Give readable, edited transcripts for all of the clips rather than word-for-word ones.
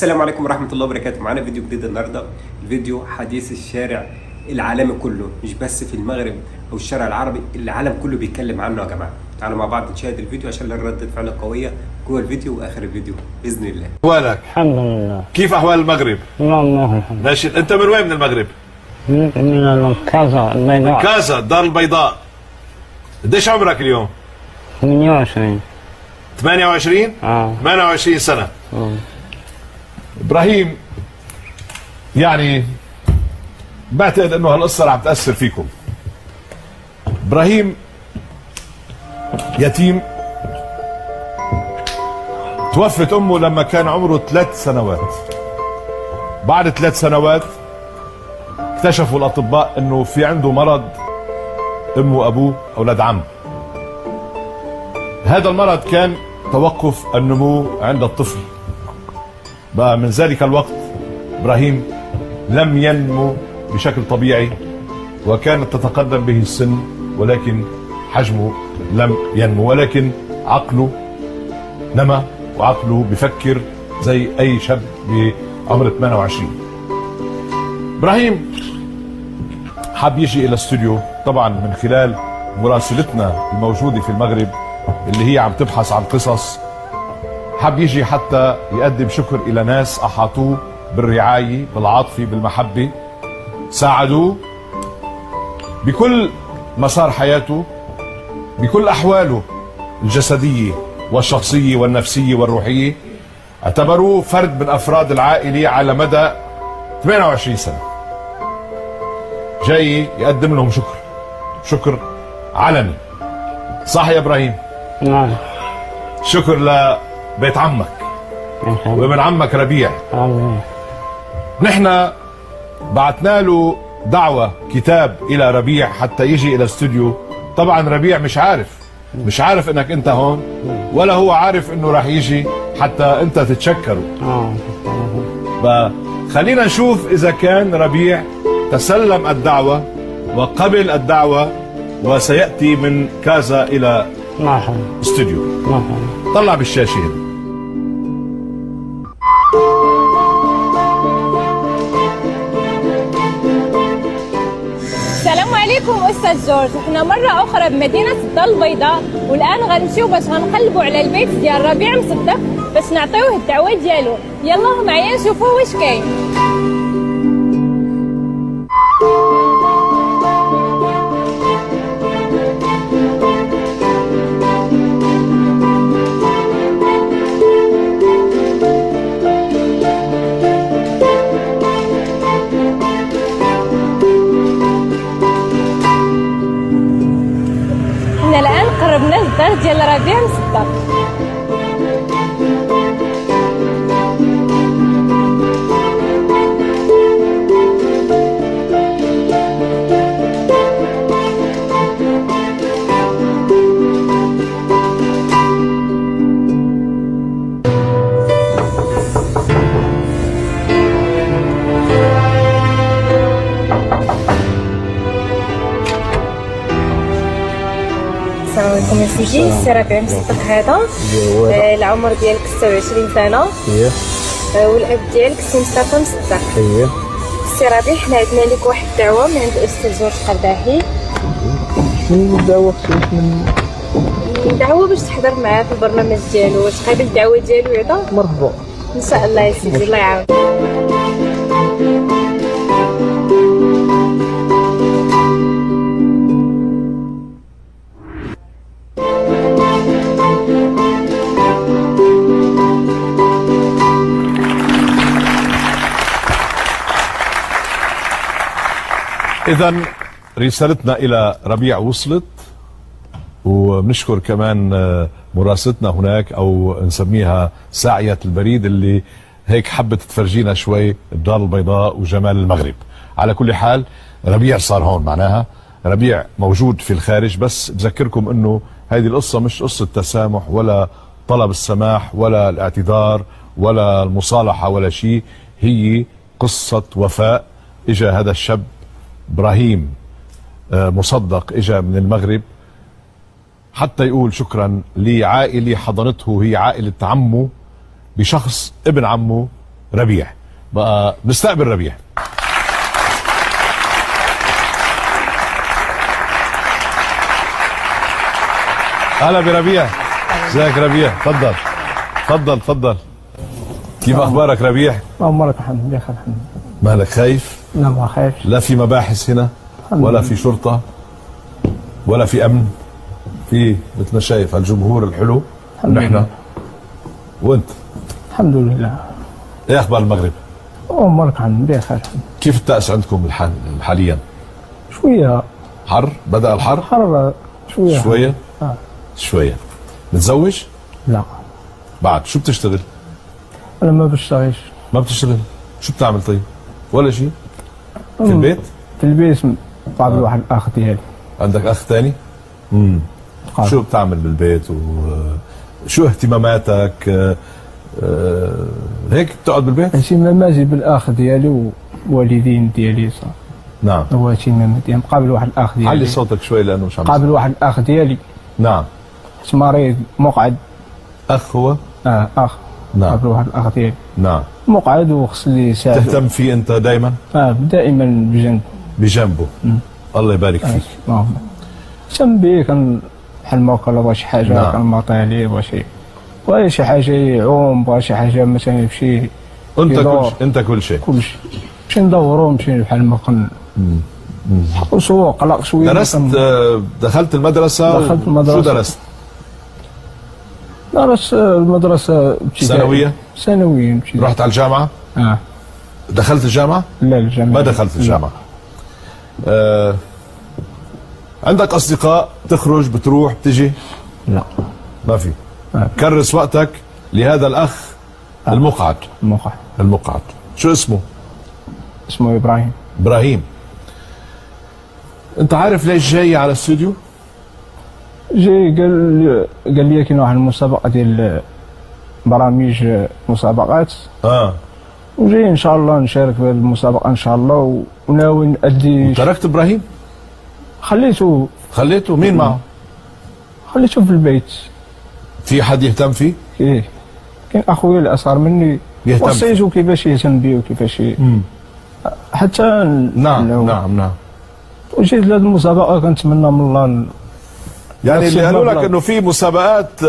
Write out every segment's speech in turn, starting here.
السلام عليكم ورحمة الله وبركاته. معانا فيديو جديد النهارده. الفيديو حديث الشارع العالمي كله، مش بس في المغرب او الشارع العربي، العالم كله بيتكلم عنه يا جماعة. تعالوا مع بعض نشاهد الفيديو عشان نلاقي ردة فعل قوية جوه الفيديو واخر الفيديو بإذن الله. أحوالك؟ الحمد لله. كيف أحوال المغرب؟ والله الحمد. ناشد، أنت من وين من المغرب؟ من كازا البيضاء. كازا الدار البيضاء. قديش عمرك اليوم؟ 28. 28؟ 28 سنة. إبراهيم، يعني بعتقد إنه هالقصة رح تأثر فيكم. إبراهيم يتيم، توفت أمه لما كان عمره 3 سنوات. بعد 3 سنوات اكتشفوا الأطباء إنه في عنده مرض أمه وأبوه أولاد عم. هذا المرض كان توقف النمو عند الطفل. بقى من ذلك الوقت إبراهيم لم ينمو بشكل طبيعي، وكانت تتقدم به السن ولكن حجمه لم ينمو، ولكن عقله نمى وعقله بفكر زي أي شاب بعمر 28. إبراهيم حاب يجي إلى الاستوديو طبعا من خلال مراسلتنا الموجودة في المغرب اللي هي عم تبحث عن قصص. حاب يجي حتى يقدم شكر إلى ناس أحاطوه بالرعاية بالعاطفة بالمحبة، ساعدوه بكل مسار حياته، بكل أحواله الجسدية والشخصية والنفسية والروحية. اعتبروه فرد من أفراد العائلة على مدى 28 سنة. جاي يقدم لهم شكر علني. صح يا إبراهيم؟ نعم. شكر لبيت عمك وابن عمك ربيع. نحن بعتنا له دعوة كتاب إلى ربيع حتى يجي إلى الاستوديو. طبعا ربيع مش عارف انك انت هون، ولا هو عارف انه راح يجي حتى انت تتشكره. فخلينا نشوف اذا كان ربيع تسلم الدعوة وقبل الدعوة وسيأتي من كازا الى استوديو. طلع بالشاشة هنا. السلام عليكم استاذ جورج. احنا مره اخرى بمدينه الدار البيضاء، والان غنمشيو باش غنقلبوا على البيت ديال ربيع مصدق باش نعطيوه الدعوه ديالو. يلا معايا نشوفوا واش كاين. الآن قربنا للدار ديال ربيع مصدق. السلام عليكم يا سيدي. السي ربيع مصدق هذا. العمر ديالك 26 سنه. والاب ديالك السي مصطفى مصدق. السي ربيع، حنا عندنا لك واحد الدعوه من عند الاستاذ جورج قرداحي. شنو الدعوه؟ دعوه باش تحضر معاه في البرنامج ديالو. واش قابل الدعوه ديالو يعطى؟ مرحبا ان شاء الله يا سيدي، الله يعاون. إذا رسالتنا إلى ربيع وصلت، وبنشكر كمان مراسلتنا هناك أو نسميها ساعية البريد اللي هيك حبت تفرجينا شوي الدار البيضاء وجمال المغرب. على كل حال ربيع صار هون، معناها ربيع موجود في الخارج. بس بذكركم إنه هذه القصة مش قصة تسامح ولا طلب السماح ولا الاعتذار ولا المصالحة ولا شيء، هي قصة وفاء. إجا هذا الشاب إبراهيم مصدق، إجا من المغرب حتى يقول شكرا لعائلة حضنته، هي عائلة عمه بشخص ابن عمه ربيع. بقى نستقبل ربيع. هلا بربيع. ازيك ربيع؟ تفضل تفضل تفضل. كيف اخبارك ربيع؟ أمرك الحمد لله بخير الحمد لله. مالك خايف؟ لا ما خايف. لا في مباحث هنا ولا في شرطة ولا في أمن، في مثل ما شايف الجمهور الحلو ونحن وانت. الحمد لله. ايه اخبار المغرب؟ أمرك الحمد لله بخير. كيف الطقس عندكم حاليا؟ شوية حر؟ بدأ الحر؟ حر شوية. شوية؟ شوية. متزوج؟ لا بعد شو بتشتغل؟ أنا ما بشتغلش. ما بتشتغل؟ شو بتعمل طيب؟ ولا شيء؟ في البيت؟ في البيت قابل واحد الأخ ديالي. عندك أخ ثاني؟ شو بتعمل بالبيت وشو اهتماماتك؟ هيك بتقعد بالبيت؟ اهتماماتي بالأخ ديالي ووالدين ديالي صار. نعم. هو اهتماماتي يعني قابل واحد الأخ ديالي. علي صوتك شوي لأنه مش عم قابل واحد الأخ ديالي. نعم. مريض مقعد. أخ هو؟ أخ. نعم. قابل واحد الأخ ديالي. نعم. مقعد وخص لي يساعد. تهتم فيه أنت دائما؟ دائما بجنب. بجنبه. الله يبارك فيك. اهتم به كان بحال ما كان بغى شي حاجة. نعم. كان معطيه ليه بغى شي حاجة يعوم، بغى شي حاجة مثلا يمشي. أنت كل شيء. كل شيء. نمشي ندورو نمشي بحال ما كان. وسوق قلق شوية. درست دخلت المدرسة؟ دخلت المدرسة. شو درست؟ درست المدرسة ابتدائية. ثانوية؟ ثانوية ابتدائية. رحت على الجامعة؟ دخلت الجامعة؟ لا الجامعة ما دخلت الجامعة. عندك أصدقاء تخرج بتروح بتجي؟ لا ما في. كرس وقتك لهذا الأخ المقعد. المقعد شو اسمه؟ اسمه إبراهيم. إبراهيم. أنت عارف ليش جاي على الاستوديو؟ جاي قال لي كاين واحد المسابقة ديال برامج مسابقات. وجاي ان شاء الله نشارك في المسابقة ان شاء الله وناوي نأدي. تركت إبراهيم؟ خليته. مين معه؟ خليته في البيت. في حد يهتم فيه؟ ايه كاين اخويا اللي اصغر مني يهتم وصيته كيفاش يهتم بيه وكيفاش حتى نعم. وجيت لهذه المسابقة كنتمنى من الله يعني اللي قالوا لك انه في مسابقات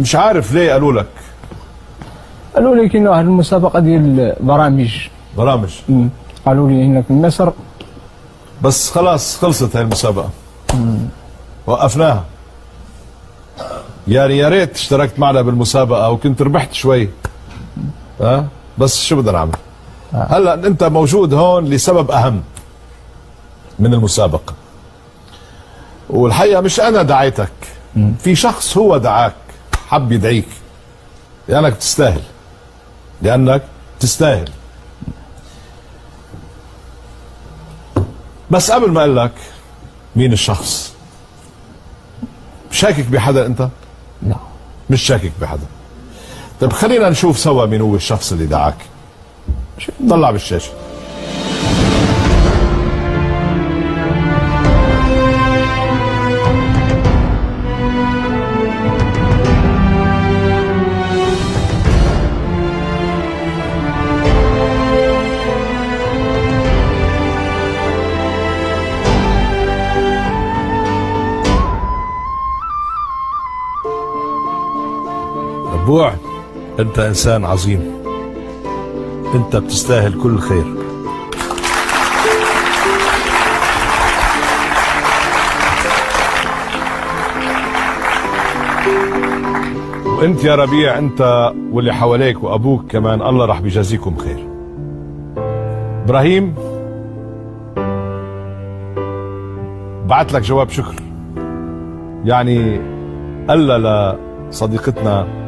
مش عارف ليه قالوا لك. قالوا لي كاين واحد المسابقة ديال برامج. قالوا لي هنا في مصر. بس خلاص خلصت هاي المسابقة. وقفناها. يعني يا ريت اشتركت معنا بالمسابقة وكنت ربحت شوي. بس شو بدنا نعمل؟ هلا انت موجود هون لسبب اهم من المسابقة. والحقيقة مش انا دعيتك. في شخص هو دعاك، حب يدعيك لانك تستاهل. بس قبل ما اقول لك مين الشخص، شاكك بحدا انت؟ لا مش شاكك بحدا. طيب خلينا نشوف سوا مين هو الشخص اللي دعاك. طلع بالشاشة. ربوع، انت انسان عظيم، انت بتستاهل كل خير. وانت يا ربيع، انت واللي حواليك وابوك كمان الله راح بيجازيكم خير. ابراهيم بعت لك جواب شكر، يعني قال لصديقتنا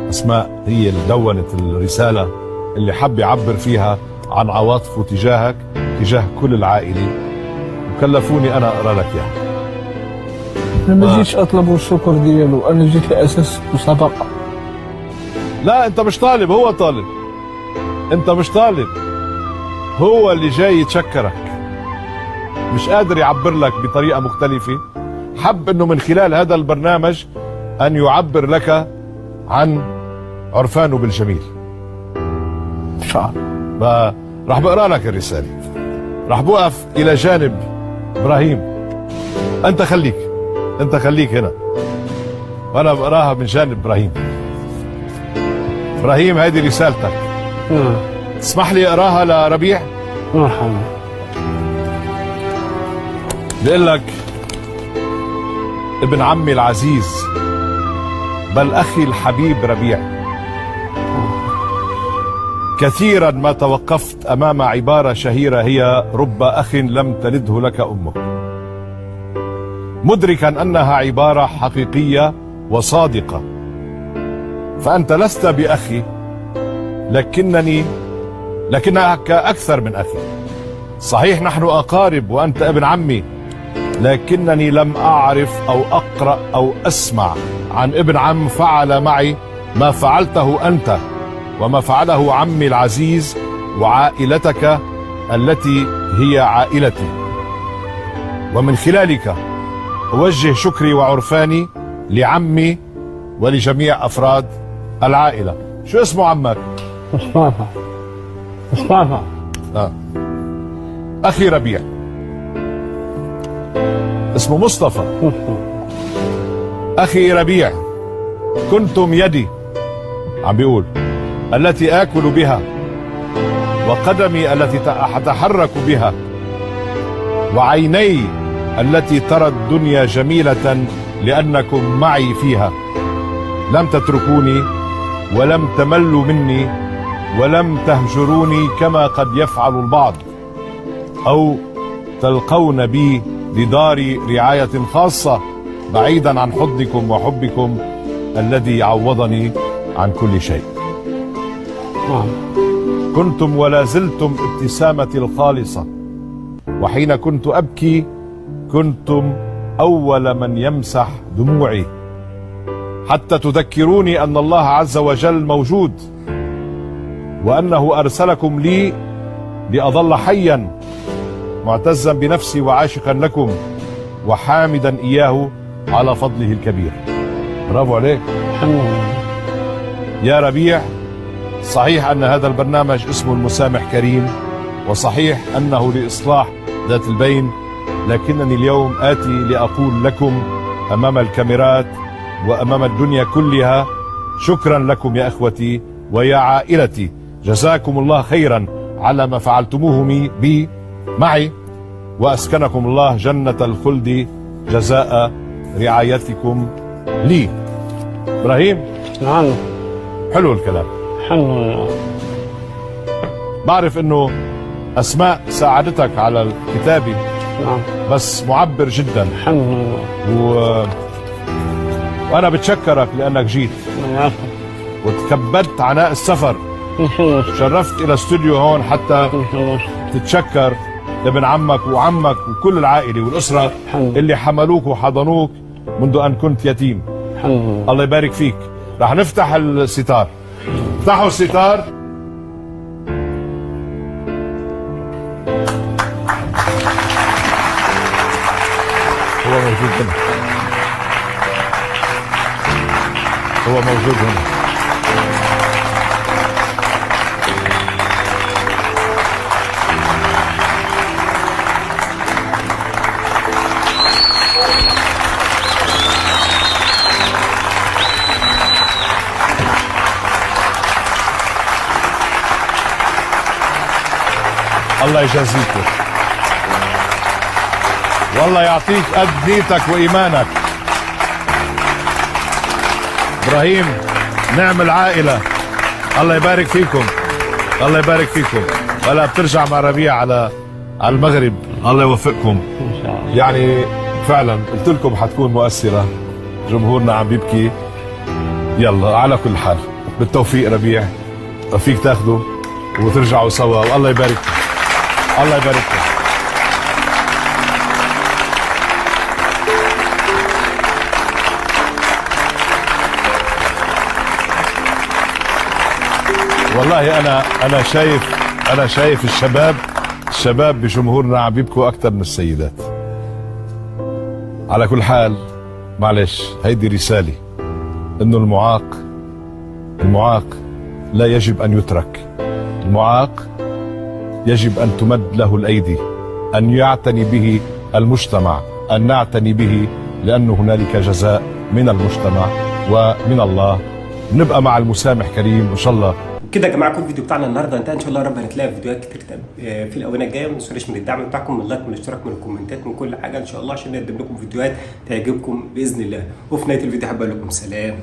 اسماء، هي اللي دونت الرساله اللي حب يعبر فيها عن عواطفه تجاهك تجاه كل العائله، وكلفوني انا اقرا لك اياها. انا ما جيتش اطلب الشكر ديالو، انا جيت لاساس مسابقه. لا انت مش طالب، هو طالب. انت مش طالب، هو اللي جاي يتشكرك، مش قادر يعبر لك بطريقه مختلفه. حب انه من خلال هذا البرنامج ان يعبر لك عن عرفانه بالجميل. شاء الله. راح بقرا لك الرساله، راح بوقف الى جانب ابراهيم. انت خليك هنا وانا بقراها من جانب ابراهيم. ابراهيم هذه رسالتك. نعم. تسمح لي اقراها لربيع؟ مرحبا. بقول لك: ابن عمي العزيز بل اخي الحبيب ربيع، كثيرا ما توقفت امام عباره شهيره هي: رب اخ لم تلده لك امك، مدركا انها عباره حقيقيه وصادقه. فانت لست باخي لكنك اكثر من اخي. صحيح نحن اقارب وانت ابن عمي، لكنني لم اعرف او اقرا او اسمع عن ابن عم فعل معي ما فعلته انت وما فعله عمي العزيز وعائلتك التي هي عائلتي. ومن خلالك اوجه شكري وعرفاني لعمي ولجميع افراد العائله. شو اسمه عمك؟ مصطفى. اخي ربيع اسمه مصطفى. اخي ربيع، كنتم يدي، عم بيقول، التي آكل بها، وقدمي التي أتحرك بها، وعيني التي ترى الدنيا جميلة لأنكم معي فيها. لم تتركوني ولم تملوا مني ولم تهجروني كما قد يفعل البعض، أو تلقون بي لدار رعاية خاصة بعيدا عن حضنكم وحبكم الذي عوضني عن كل شيء. كنتم ولا زلتم ابتسامتي الخالصة، وحين كنت أبكي كنتم أول من يمسح دموعي، حتى تذكروني أن الله عز وجل موجود، وأنه أرسلكم لي لأظل حيا معتزا بنفسي وعاشقا لكم وحامدا إياه على فضله الكبير. برافو عليك. الحمد لله. يا ربيع، صحيح أن هذا البرنامج اسمه المسامح كريم، وصحيح أنه لإصلاح ذات البين، لكنني اليوم آتي لأقول لكم أمام الكاميرات وأمام الدنيا كلها: شكرا لكم يا أخوتي ويا عائلتي، جزاكم الله خيرا على ما فعلتموه بي معي، وأسكنكم الله جنة الخلد جزاء رعايتكم لي. إبراهيم، نعم. حلو الكلام. الحمد لله. بعرف انه اسماء ساعدتك على الكتابة، نعم. بس معبر جدا. الحمد لله. وانا بتشكرك لانك جيت العفو. وتكبدت عناء السفر، شرفت الى استوديو هون حتى تتشكر لابن عمك وعمك وكل العائلة والأسرة اللي حملوك وحضنوك منذ أن كنت يتيم. الحمد لله. الله يبارك فيك. رح نفتح الستار. افتحوا الستار. هو موجود هنا. هو موجود هنا. الله يجازيكم، والله يعطيك قد نيتك وإيمانك. إبراهيم، نعم العائلة، الله يبارك فيكم، الله يبارك فيكم. ولا بترجع مع ربيع على المغرب، الله يوفقكم إن شاء الله. يعني فعلا قلت لكم حتكون مؤثرة، جمهورنا عم بيبكي. يلا على كل حال بالتوفيق ربيع، فيك تاخذوا وترجعوا سوا، والله يبارك فيك. الله يبارك فيك. والله انا شايف الشباب بجمهورنا عم يبكوا اكثر من السيدات. على كل حال معلش، هيدي رسالة انه المعاق لا يجب ان يترك، المعاق يجب أن تمد له الأيدي، أن يعتني به المجتمع، أن نعتني به، لأن هنالك جزاء من المجتمع ومن الله. نبقى مع المسامح كريم إن شاء الله. كده يا جماعه كل الفيديو بتاعنا النهارده انتهى. ان شاء الله رب هنتلاقي فيديوهات كتير في الاونه الجايه. ما تنسوش من الدعم بتاعكم، من اللايك، من الاشتراك، من الكومنتات، من كل حاجه ان شاء الله، عشان نقدم لكم فيديوهات تعجبكم باذن الله. وفي نهايه الفيديو حابب اقول لكم سلام.